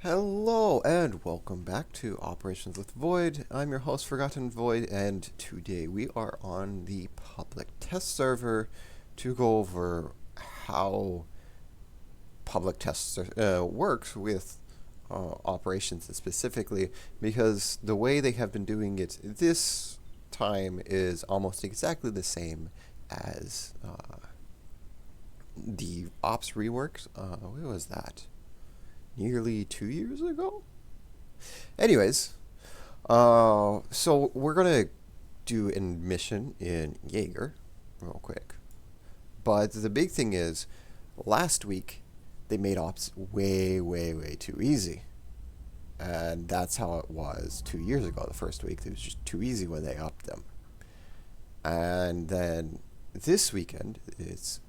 Hello and welcome back to Operations with Void. I'm your host, Forgotten Void, and today we are on the public test server to go over how public test works with operations specifically, because the way they have been doing it this time is almost exactly the same as the ops reworks. What was that? Nearly 2 years ago? Anyways, so we're gonna do a mission in Jaeger real quick. But the big thing is, last week they made ops way, way, way too easy. And that's how it was 2 years ago. The first week, it was just too easy when they upped them. And then this weekend, it's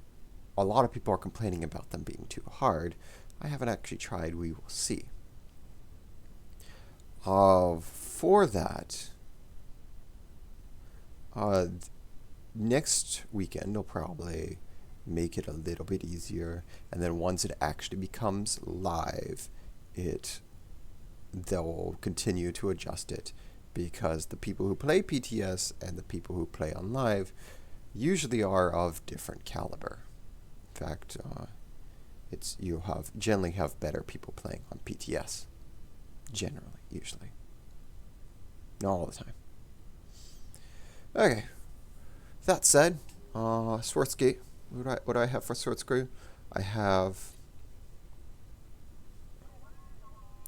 a lot of people are complaining about them being too hard. I haven't actually tried. We will see. For that, next weekend they'll probably make it a little bit easier, and then once it actually becomes live, they'll continue to adjust it, because the people who play PTS and the people who play on live usually are of different caliber. In fact, you generally have better people playing on PTS. Generally, usually. Not all the time. Okay. That said, Swartzgate. What do I have for Swartzgate? I have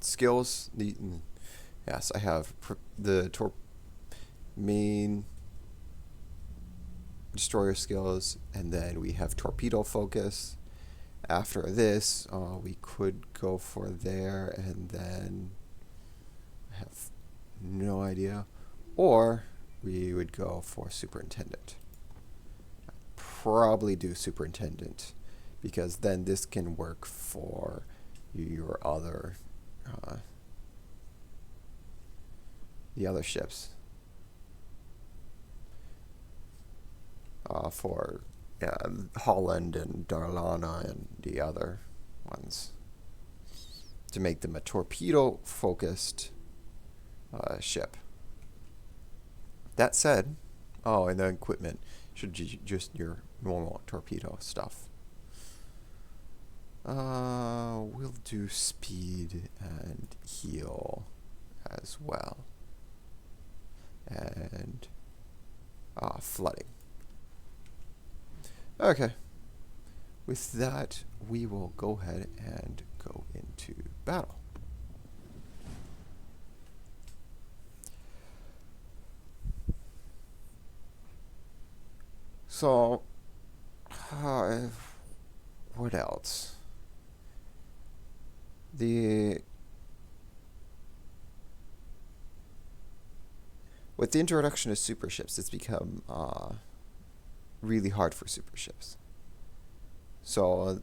skills. Yes, I have the main destroyer skills, and then we have torpedo focus. After this, we could go for there, and then I have no idea. Or we would go for superintendent. I'd probably do superintendent, because then this can work for your other the other ships. For Holland and Darlana and the other ones, to make them a torpedo-focused ship. That said, and the equipment should be just your normal torpedo stuff. We'll do speed and heal as well. And flooding. Okay. With that, we will go ahead and go into battle. So, what else? With the introduction of super ships, it's become really hard for super ships. So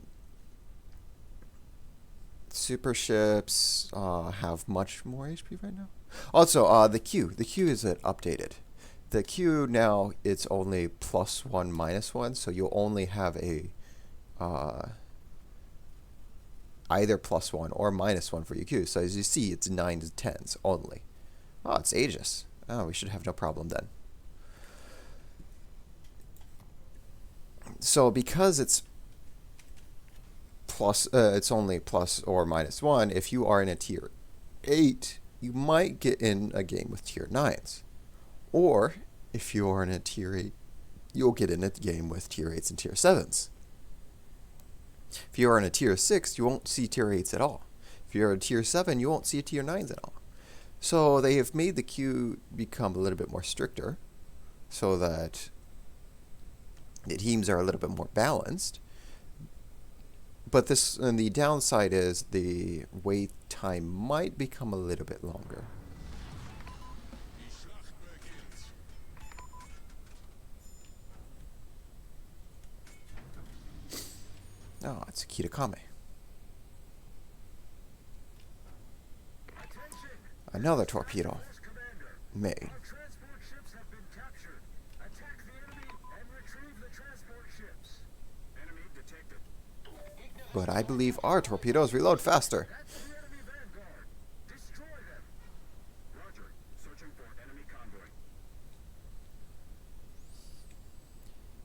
super ships have much more HP right now. Also, the Q is updated. The Q now, it's only +1, -1, so you'll only have a either +1 or -1 for your Q. So as you see, it's 9s to 10s only. Oh, it's Aegis. Oh, we should have no problem then. So because it's only + or -1, if you are in a tier 8, you might get in a game with tier 9s. Or if you are in a tier 8, you'll get in a game with tier 8s and tier 7s. If you are in a tier 6, you won't see tier 8s at all. If you're a tier 7, you won't see a tier 9s at all. So they have made the queue become a little bit more stricter, so that the teams are a little bit more balanced. But the downside is the wait time might become a little bit longer. Oh, it's Kitakame. Another torpedo made. But I believe our torpedoes reload faster.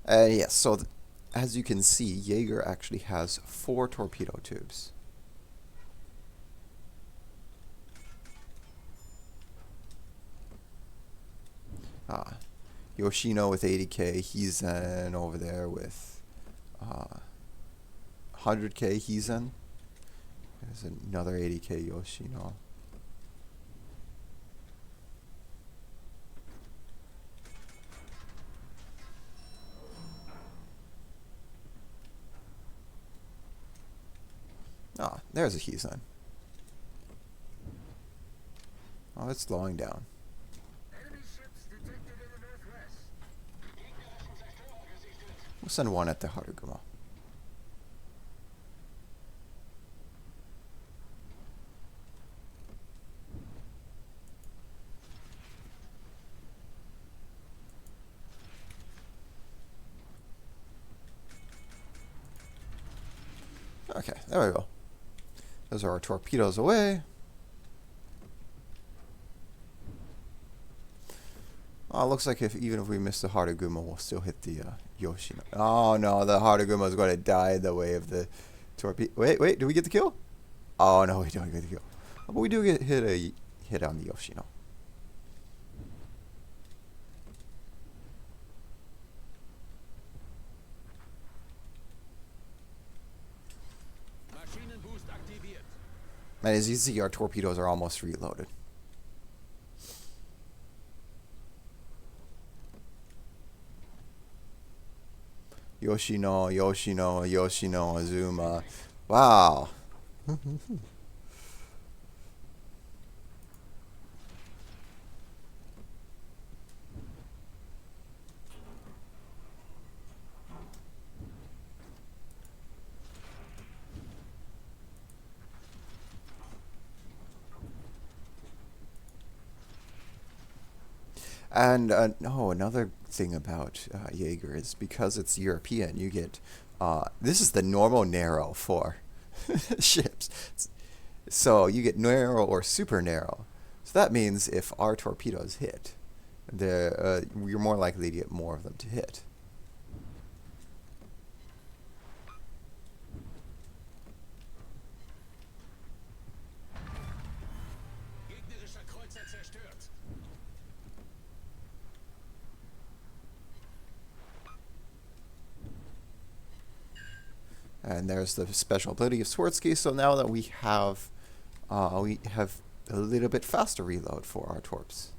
Yes, so as you can see, Jaeger actually has 4 torpedo tubes. Yoshino with 80k, Hizen over there with 100k Hizen. There's another 80k Yoshino. There's a Hizen. Oh, it's slowing down. We'll send one at the Haruguma. Okay, there we go. Those are our torpedoes away. Oh, it looks like even if we miss the Haruguma, we'll still hit the Yoshino. Oh no, the Haruguma is going to die the way of the torpedo. Wait, do we get the kill? Oh no, we don't get the kill. But we do get hit on the Yoshino. And as you see, our torpedoes are almost reloaded. Yoshino, Azuma. Wow. And another thing about Jaeger is because it's European, you get this is the normal narrow for ships. So you get narrow or super narrow. So that means if our torpedoes hit, you're more likely to get more of them to hit. And there's the special ability of Swirsky. So now that we have a little bit faster reload for our torps.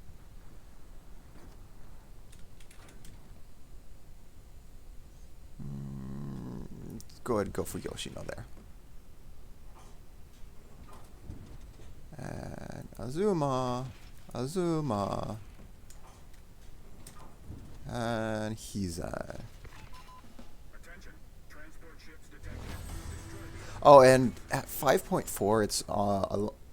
Go ahead and go for Yoshino there. And Azuma, and Hizen. Oh, and at 5.4, it's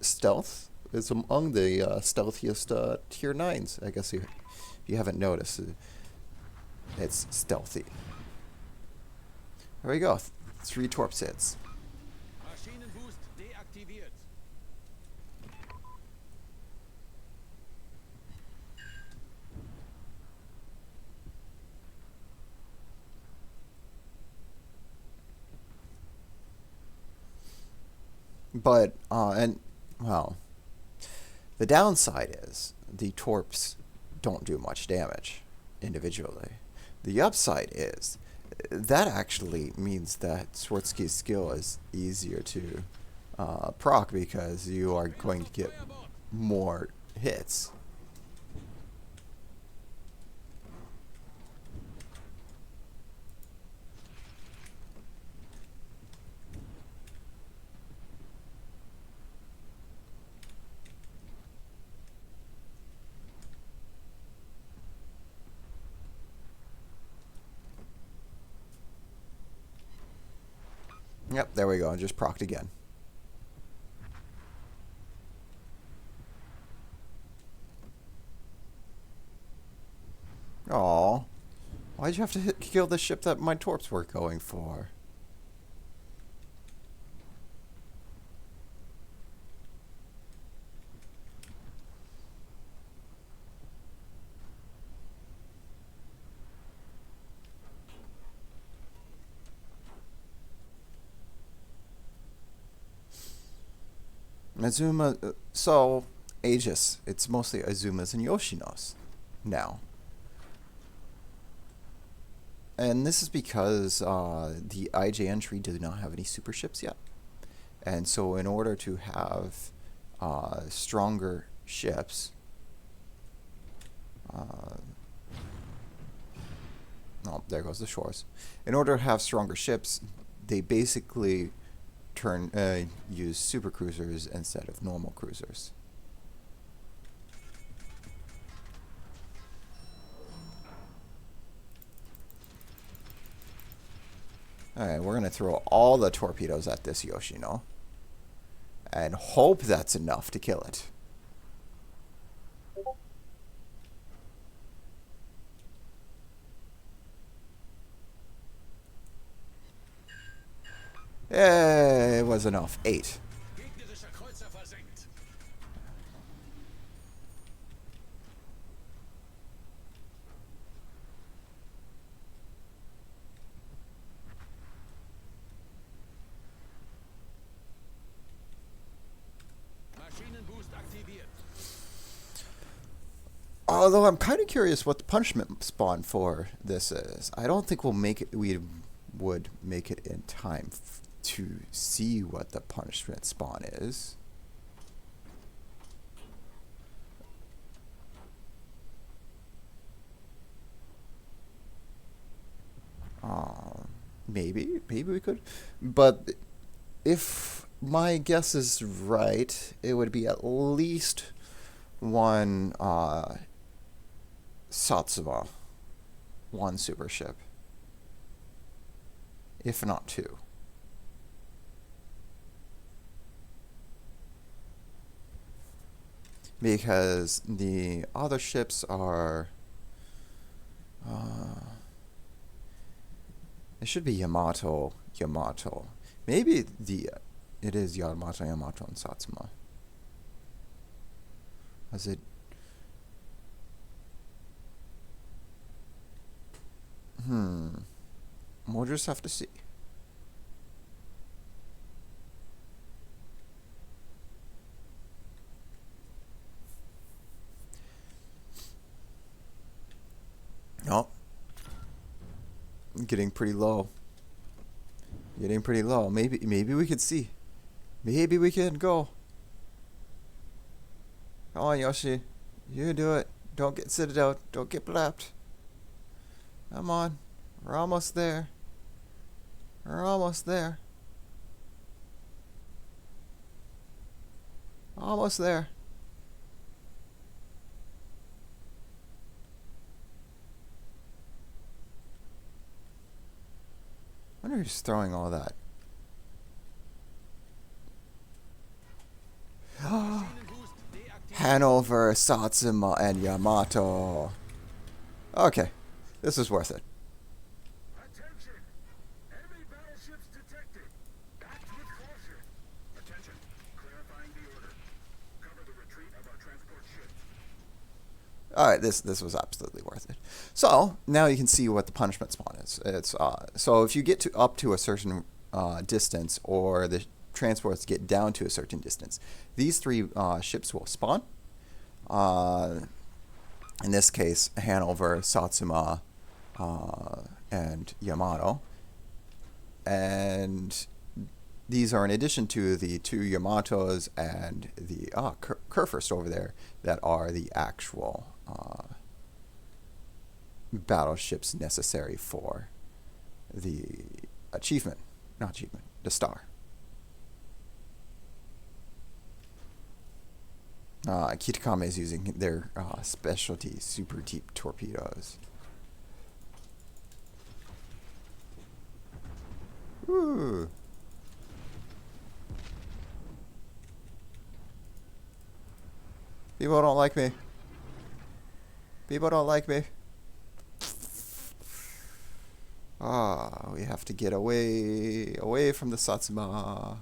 stealth. It's among the stealthiest tier 9s. I guess if you haven't noticed, it's stealthy. There we go. 3 torps hits. But, well, the downside is the torps don't do much damage individually. The upside is that actually means that Swirsky's skill is easier to proc because you are going to get more hits. Yep, there we go. Just procced again. Aw. Why'd you have to kill the ship that my torps were going for? Azuma, so Aegis, it's mostly Azumas and Yoshinos now. And this is because the IJ entry did not have any super ships yet. And so in order to have stronger ships, oh, there goes the shores. In order to have stronger ships, they basically use super cruisers instead of normal cruisers. Alright, we're going to throw all the torpedoes at this Yoshino. And hope that's enough to kill it. It was enough. 8. Although I'm kind of curious what the punishment spawn for this is. I don't think we would make it in time to see what the punishment spawn is. Maybe we could, but if my guess is right, it would be at least one Satsuma, one super ship, if not 2. Because the other ships are it should be Yamato. Maybe it is Yamato and Satsuma. Is it? We'll just have to see. Oh. Getting pretty low. Maybe we could see. Maybe we can go. Come on, Yoshi. You do it. Don't get sitted out. Don't get blapped. Come on. We're almost there. Almost there. I wonder who's throwing all that. Hanover, Satsuma, and Yamato. Okay, this is worth it. Attention! Enemy battleships detected. Act with caution. Attention! Clarifying the order. Cover the retreat of our transport ships. Alright, this was absolutely worth it. So, now you can see what the punishment spawn is. It's so if you get up to a certain distance, or the transports get down to a certain distance, these 3 ships will spawn. In this case, Hanover, Satsuma, and Yamato. And these are in addition to the 2 Yamatos and the Kurfürst over there that are the actual battleships necessary for the the star. Kitakame is using their specialty super deep torpedoes. Ooh. People don't like me. We have to get away from the Satsuma.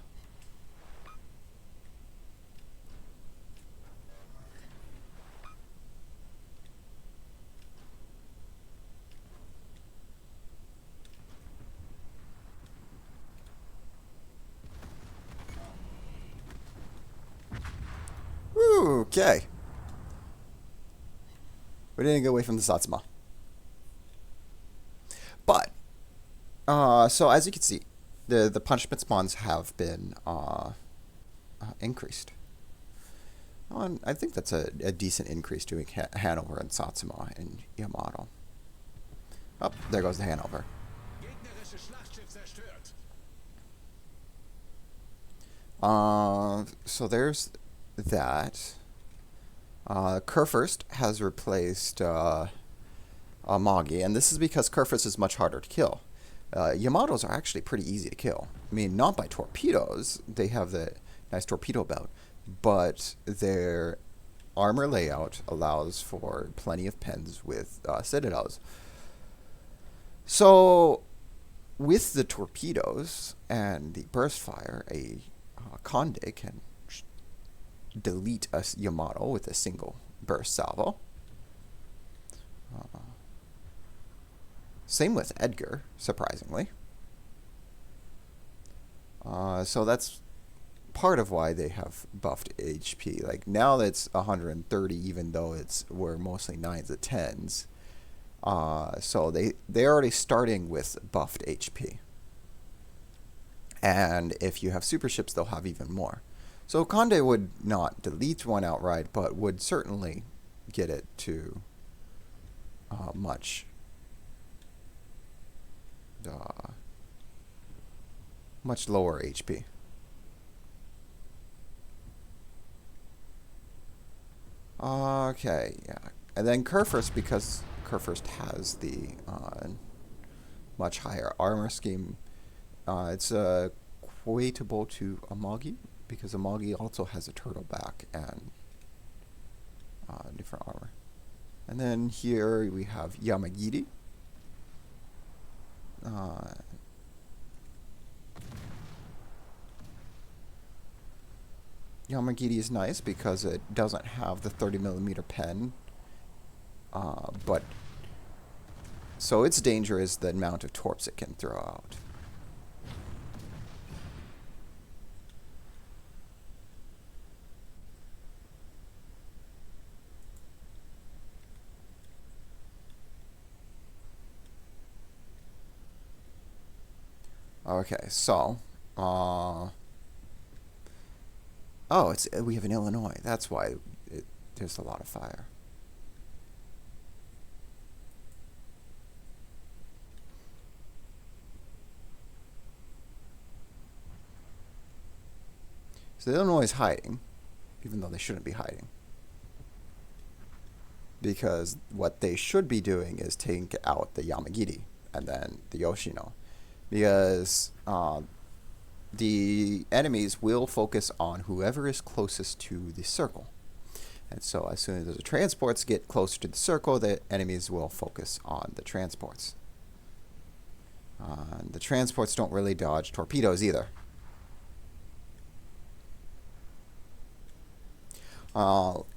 Okay. We didn't get away from the Satsuma. But, so as you can see, the punishment spawns have been increased. And I think that's a decent increase doing Hanover and Satsuma and Yamato. Oh, there goes the Hanover. So there's that. Kurfürst has replaced Magi, and this is because Kurfürst is much harder to kill. Yamatos are actually pretty easy to kill. I mean, not by torpedoes. They have the nice torpedo belt, but their armor layout allows for plenty of pens with citadels. So, with the torpedoes and the burst fire, a Conde can delete a Yamato with a single burst salvo. Same with Edgar, surprisingly. So that's part of why they have buffed HP. Like now it's 130, even though we're mostly 9s and 10s. So they're already starting with buffed HP. And if you have super ships, they'll have even more. So Conde would not delete one outright, but would certainly get it to much lower HP. Okay, yeah. And then Kurfürst, because Kurfürst has the much higher armor scheme, it's equatable to Amagi, because Amagi also has a turtle back and different armor. And then here we have Yamagiri. Yamagiri is nice because it doesn't have the 30mm pen, but so its danger is the amount of torps it can throw out. Okay, so, oh, we have an Illinois. That's why there's a lot of fire. So the Illinois is hiding, even though they shouldn't be hiding. Because what they should be doing is taking out the Yamagiri and then the Yoshino. Because the enemies will focus on whoever is closest to the circle. And so as soon as the transports get closer to the circle, the enemies will focus on the transports. The transports don't really dodge torpedoes either.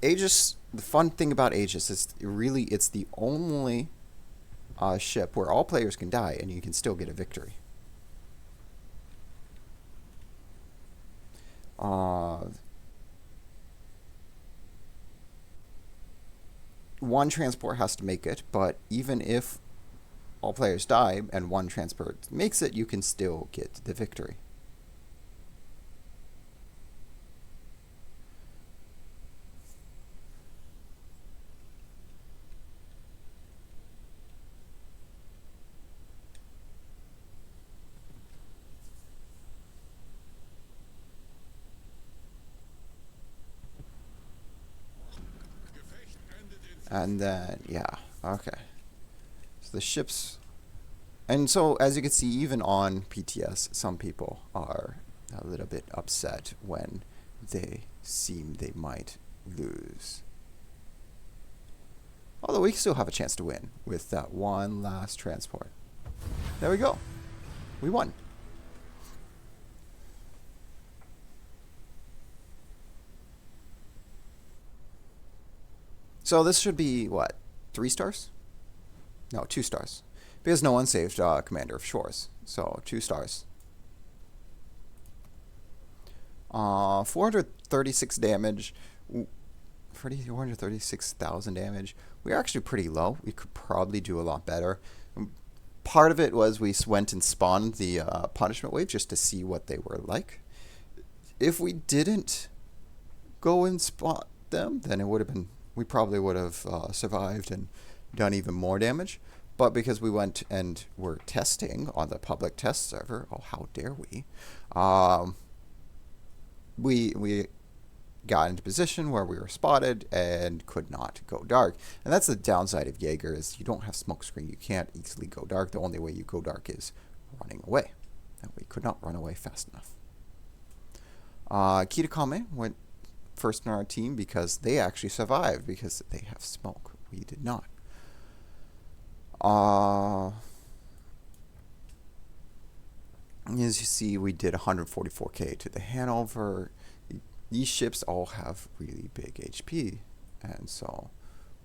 Aegis, the fun thing about Aegis is it's the only ship where all players can die and you can still get a victory. One transport has to make it, but even if all players die and one transport makes it, you can still get the victory. And then, yeah, okay. So the ships, and so as you can see, even on PTS, some people are a little bit upset when they seem they might lose. Although we still have a chance to win with that one last transport. There we go. We won. So this should be, what, 3 stars? No, 2 stars. Because no one saved Commander of Shores. So, 2 stars. 436 damage. 436,000 damage. We're actually pretty low. We could probably do a lot better. Part of it was we went and spawned the punishment wave just to see what they were like. If we didn't go and spot them, then it would have been, we probably would have survived and done even more damage. But because we went and were testing on the public test server, oh how dare we got into position where we were spotted and could not go dark. And that's the downside of Jaeger, is you don't have smoke screen. You can't easily go dark. The only way you go dark is running away. And we could not run away fast enough. Kitakame went first in our team because they actually survived because they have smoke. We did not. As you see, we did 144k to the Hanover. These ships all have really big HP, and so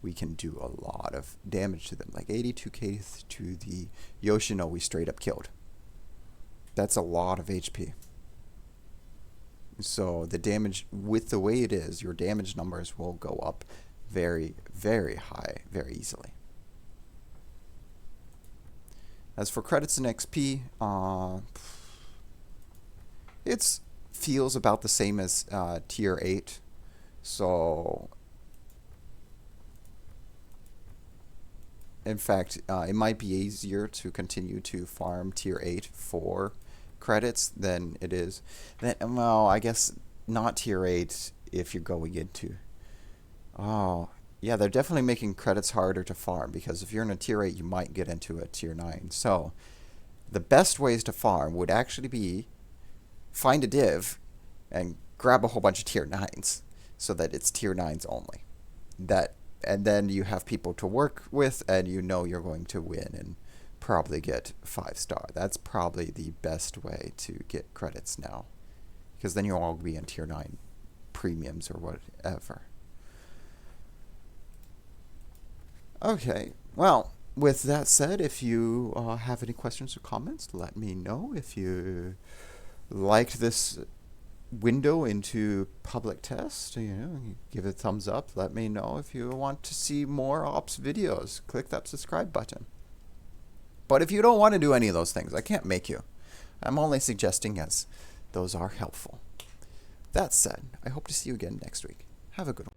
we can do a lot of damage to them. Like 82k to the Yoshino we straight up killed. That's a lot of HP. So the damage, with the way it is, your damage numbers will go up very, very high, very easily. As for credits and XP, it feels about the same as tier 8. So, in fact, it might be easier to continue to farm tier 8 for credits than it is. Well, I guess not tier 8 if you're going into... Oh, yeah, they're definitely making credits harder to farm, because if you're in a tier 8, you might get into a tier 9. So, the best ways to farm would actually be find a div and grab a whole bunch of tier 9s so that it's tier 9s only. And then you have people to work with, and you know you're going to win and probably get 5-star. That's probably the best way to get credits now, because then you'll all be in tier 9 premiums or whatever. Okay, well, with that said, if you have any questions or comments, let me know. If you liked this window into public test, give it a thumbs up. Let me know. If you want to see more ops videos, click that subscribe button. But if you don't want to do any of those things, I can't make you. I'm only suggesting as those are helpful. That said, I hope to see you again next week. Have a good one.